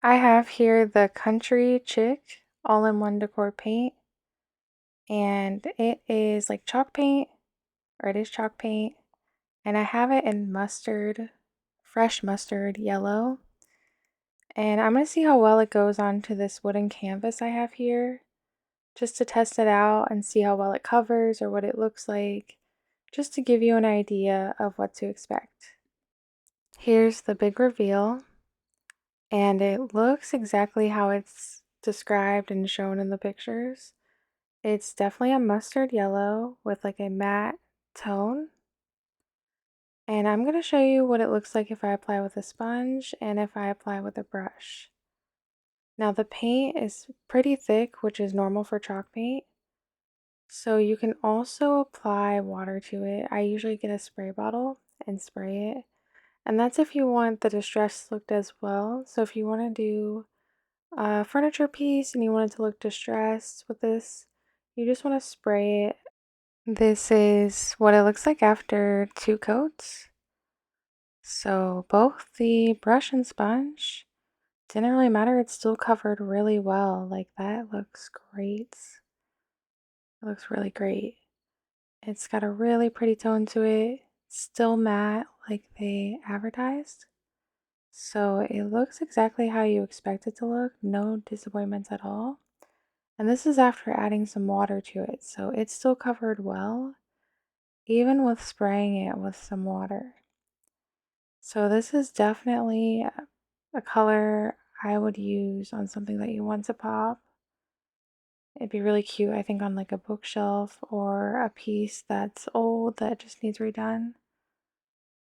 I have here the Country Chic all-in-one decor paint, and it is like chalk paint, or it is chalk paint, and I have it in mustard, fresh mustard yellow. And I'm going to see how well it goes onto this wooden canvas I have here, just to test it out and see how well it covers or what it looks like, just to give you an idea of what to expect. Here's the big reveal, and it looks exactly how it's described and shown in the pictures. It's definitely a mustard yellow with like a matte tone. And I'm going to show you what it looks like if I apply with a sponge and if I apply with a brush. Now the paint is pretty thick, which is normal for chalk paint. So you can also apply water to it. I usually get a spray bottle and spray it. And that's if you want the distressed look as well. So if you want to do a furniture piece and you want it to look distressed with this, you just want to spray it. This is what it looks like after 2 coats. So both the brush and sponge didn't really matter. It still covered really well. Like that looks great. It looks really great. It's got a really pretty tone to it. Still matte like they advertised. So it looks exactly how you expect it to look. No disappointments at all. And this is after adding some water to it. So it's still covered well, even with spraying it with some water. So this is definitely a color I would use on something that you want to pop. It'd be really cute, I think, on like a bookshelf or a piece that's old that just needs redone.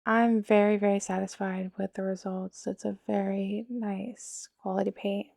I'm very, very satisfied with the results. It's a very nice quality paint.